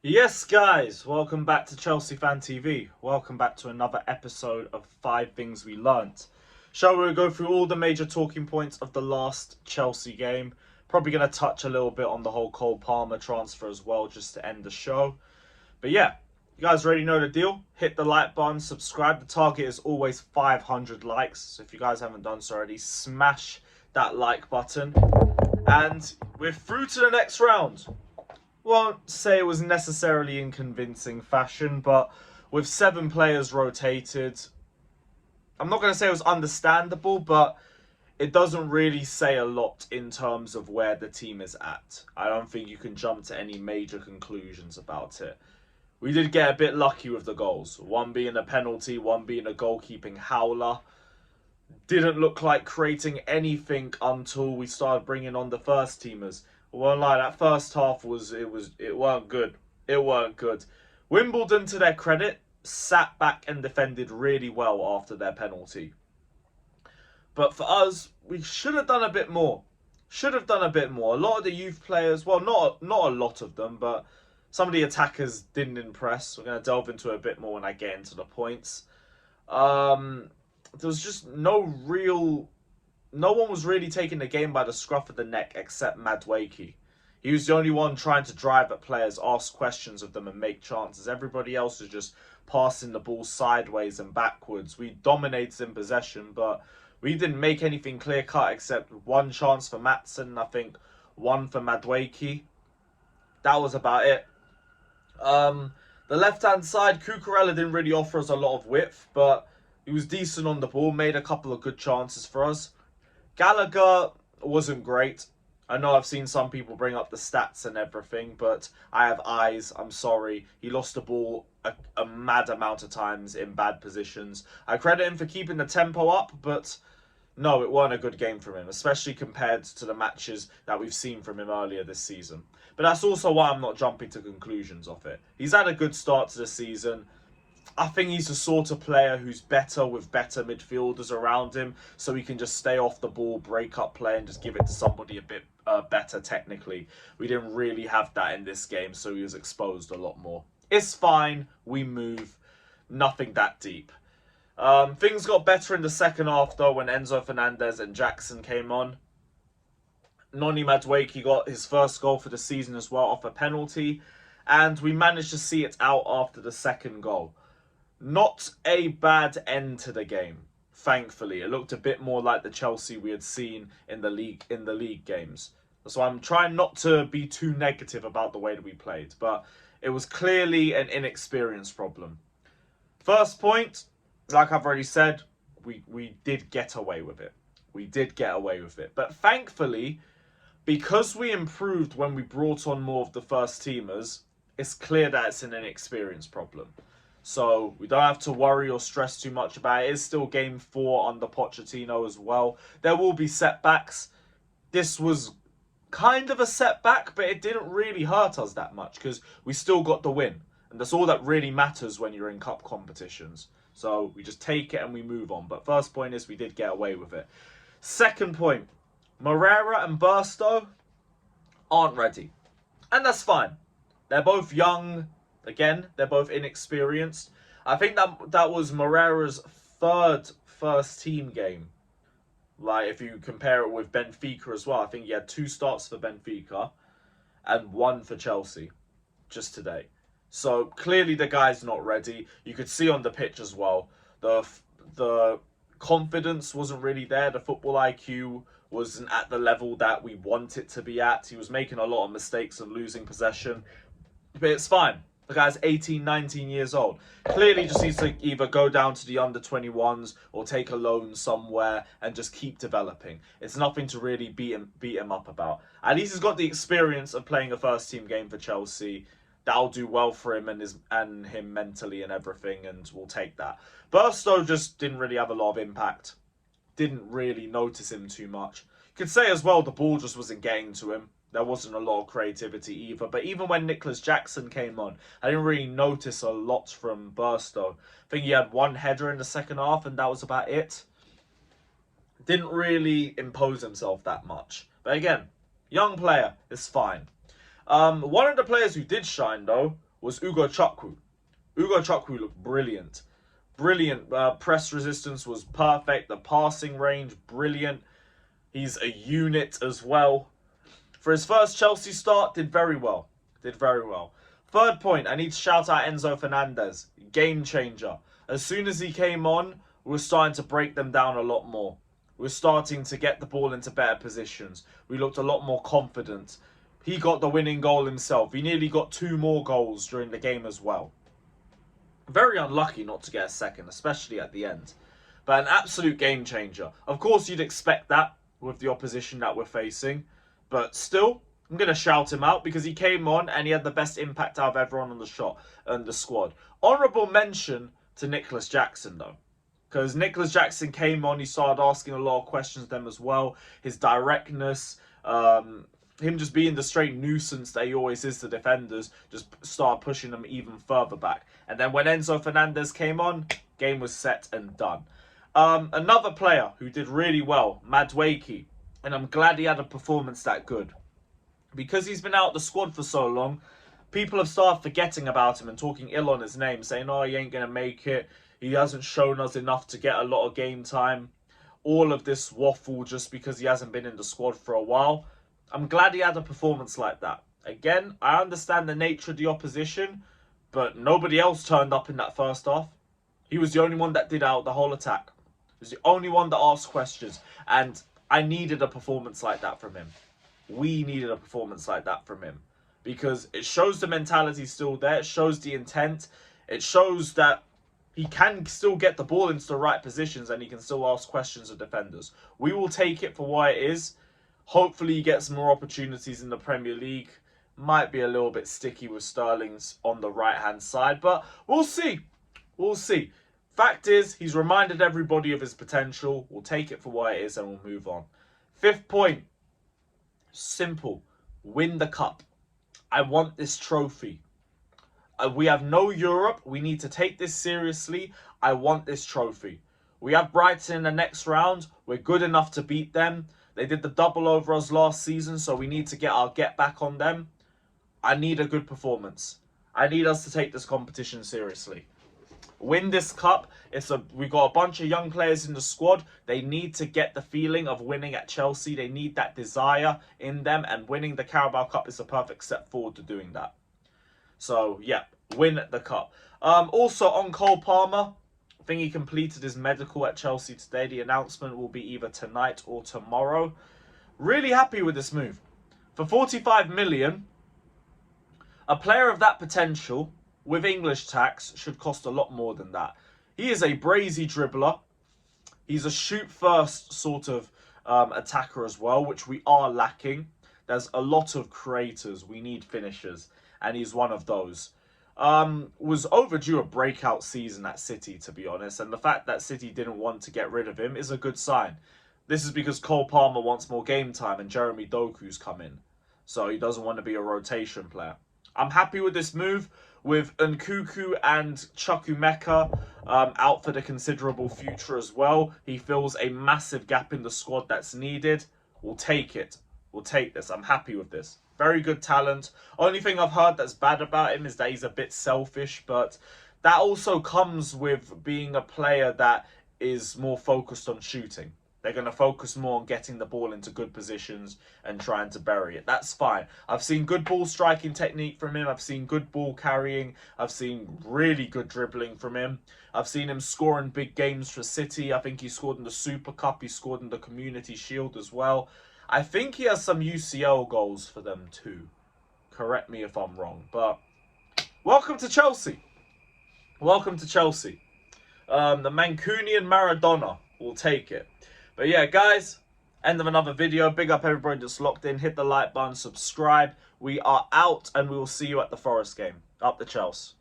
Yes, guys, welcome back to Chelsea Fan TV. Welcome back to another episode of 5 Things We Learnt. Shall we go through all the major talking points of the last Chelsea game? Probably going to touch a little bit on the whole Cole Palmer transfer as well, just to end the show. But yeah, you guys already know the deal. Hit the like button, subscribe. The target is always 500 likes. So if you guys haven't done so already, smash that like button. And we're through to the next round. Won't say it was necessarily in convincing fashion, but with 7 players rotated, I'm not going to say it was understandable, but it doesn't really say a lot in terms of where the team is at. I don't think you can jump to any major conclusions about it. We did get a bit lucky with the goals. One being a penalty, one being a goalkeeping howler. Didn't look like creating anything until we started bringing on the first teamers. Won't lie, that first half it weren't good. It weren't good. Wimbledon, to their credit, sat back and defended really well after their penalty. But for us, we should have done a bit more. Should have done a bit more. A lot of the youth players, well, not a lot of them, but some of the attackers didn't impress. We're going to delve into it a bit more when I get into the points. There was just no one was really taking the game by the scruff of the neck except Madueke. He was the only one trying to drive at players, ask questions of them and make chances. Everybody else was just passing the ball sideways and backwards. We dominated in possession, but we didn't make anything clear cut except one chance for Matson, I think one for Madueke. That was about it. The left-hand side, Cucurella didn't really offer us a lot of width, but he was decent on the ball, made a couple of good chances for us. Gallagher wasn't great. I know I've seen some people bring up the stats and everything, but I have eyes. I'm sorry. He lost the ball a mad amount of times in bad positions. I credit him for keeping the tempo up, but no, it weren't a good game from him, especially compared to the matches that we've seen from him earlier this season. But that's also why I'm not jumping to conclusions of it. He's had a good start to the season. I think he's the sort of player who's better with better midfielders around him, so he can just stay off the ball, break up play, and just give it to somebody a bit better technically. We didn't really have that in this game, so he was exposed a lot more. It's fine. We move. Nothing that deep. Things got better in the second half, though, when Enzo Fernandez and Jackson came on. Noni Madueke got his first goal for the season as well off a penalty, and we managed to see it out after the second goal. Not a bad end to the game, thankfully. It looked a bit more like the Chelsea we had seen in the league games. So I'm trying not to be too negative about the way that we played, but it was clearly an inexperience problem. First point, like I've already said, we did get away with it. We did get away with it. But thankfully, because we improved when we brought on more of the first teamers, it's clear that it's an inexperience problem. So we don't have to worry or stress too much about it. It's still game 4 under Pochettino as well. There will be setbacks. This was kind of a setback, but it didn't really hurt us that much because we still got the win. And that's all that really matters when you're in cup competitions. So we just take it and we move on. But first point is we did get away with it. Second point, Moreira and Burstow aren't ready. And that's fine. They're both young. Again, they're both inexperienced. I think that was Moreira's third first team game. Like, if you compare it with Benfica as well, I think he had 2 starts for Benfica and 1 for Chelsea just today. So clearly the guy's not ready. You could see on the pitch as well. The confidence wasn't really there. The football IQ wasn't at the level that we want it to be at. He was making a lot of mistakes and losing possession. But it's fine. The guy's 18, 19 years old. Clearly just needs to either go down to the under-21s or take a loan somewhere and just keep developing. It's nothing to really beat him up about. At least he's got the experience of playing a first-team game for Chelsea. That'll do well for him and him mentally and everything, and we'll take that. Burstow just didn't really have a lot of impact. Didn't really notice him too much. You could say as well the ball just wasn't getting to him. There wasn't a lot of creativity either. But even when Nicholas Jackson came on, I didn't really notice a lot from Burstow. I think he had 1 header in the second half and that was about it. Didn't really impose himself that much. But again, young player is fine. One of the players who did shine, though, was Ugo Chukwu. Ugo Chukwu looked brilliant. Brilliant. Press resistance was perfect. The passing range, brilliant. He's a unit as well. For his first Chelsea start, did very well. Did very well. Third point, I need to shout out Enzo Fernandez. Game changer. As soon as he came on, we were starting to break them down a lot more. We were starting to get the ball into better positions. We looked a lot more confident. He got the winning goal himself. He nearly got 2 more goals during the game as well. Very unlucky not to get a second, especially at the end. But an absolute game changer. Of course, you'd expect that with the opposition that we're facing. But still, I'm going to shout him out because he came on and he had the best impact out of everyone on the shot and the squad. Honourable mention to Nicholas Jackson, though. Because Nicholas Jackson came on, he started asking a lot of questions to them as well. His directness, him just being the straight nuisance that he always is to defenders, just started pushing them even further back. And then when Enzo Fernandez came on, game was set and done. Another player who did really well, Madueke. And I'm glad he had a performance that good. Because he's been out of the squad for so long, people have started forgetting about him and talking ill on his name, saying, oh, he ain't going to make it. He hasn't shown us enough to get a lot of game time. All of this waffle just because he hasn't been in the squad for a while. I'm glad he had a performance like that. Again, I understand the nature of the opposition, but nobody else turned up in that first half. He was the only one that did out the whole attack. He was the only one that asked questions. And I needed a performance like that from him. We needed a performance like that from him. Because it shows the mentality still there. It shows the intent. It shows that he can still get the ball into the right positions and he can still ask questions of defenders. We will take it for what it is. Hopefully he gets more opportunities in the Premier League. Might be a little bit sticky with Sterling's on the right-hand side, but we'll see. We'll see. Fact is, he's reminded everybody of his potential. We'll take it for what it is and we'll move on. 5th point. Simple. Win the cup. I want this trophy. We have no Europe. We need to take this seriously. I want this trophy. We have Brighton in the next round. We're good enough to beat them. They did the double over us last season, so we need to get our get back on them. I need a good performance. I need us to take this competition seriously. Win this cup. We've got a bunch of young players in the squad. They need to get the feeling of winning at Chelsea. They need that desire in them, and winning the Carabao Cup is a perfect step forward to doing that. So, yeah, win the cup. Also, on Cole Palmer, I think he completed his medical at Chelsea today. The announcement will be either tonight or tomorrow. Really happy with this move. For 45 million, a player of that potential with English tax should cost a lot more than that. He is a brazy dribbler. He's a shoot-first sort of attacker as well, which we are lacking. There's a lot of creators. We need finishers. And he's one of those. Was overdue a breakout season at City, to be honest. And the fact that City didn't want to get rid of him is a good sign. This is because Cole Palmer wants more game time and Jeremy Doku's come in. So he doesn't want to be a rotation player. I'm happy with this move. With Nkuku and Chukwuemeka out for the considerable future as well. He fills a massive gap in the squad that's needed. We'll take it. We'll take this. I'm happy with this. Very good talent. Only thing I've heard that's bad about him is that he's a bit selfish, but that also comes with being a player that is more focused on shooting. They're going to focus more on getting the ball into good positions and trying to bury it. That's fine. I've seen good ball striking technique from him. I've seen good ball carrying. I've seen really good dribbling from him. I've seen him score in big games for City. I think he scored in the Super Cup. He scored in the Community Shield as well. I think he has some UCL goals for them too. Correct me if I'm wrong. But welcome to Chelsea. Welcome to Chelsea. The Mancunian Maradona will take it. But yeah, guys, end of another video. Big up everybody that's locked in. Hit the like button, subscribe. We are out, and we will see you at the Forest game. Up the Chelsea.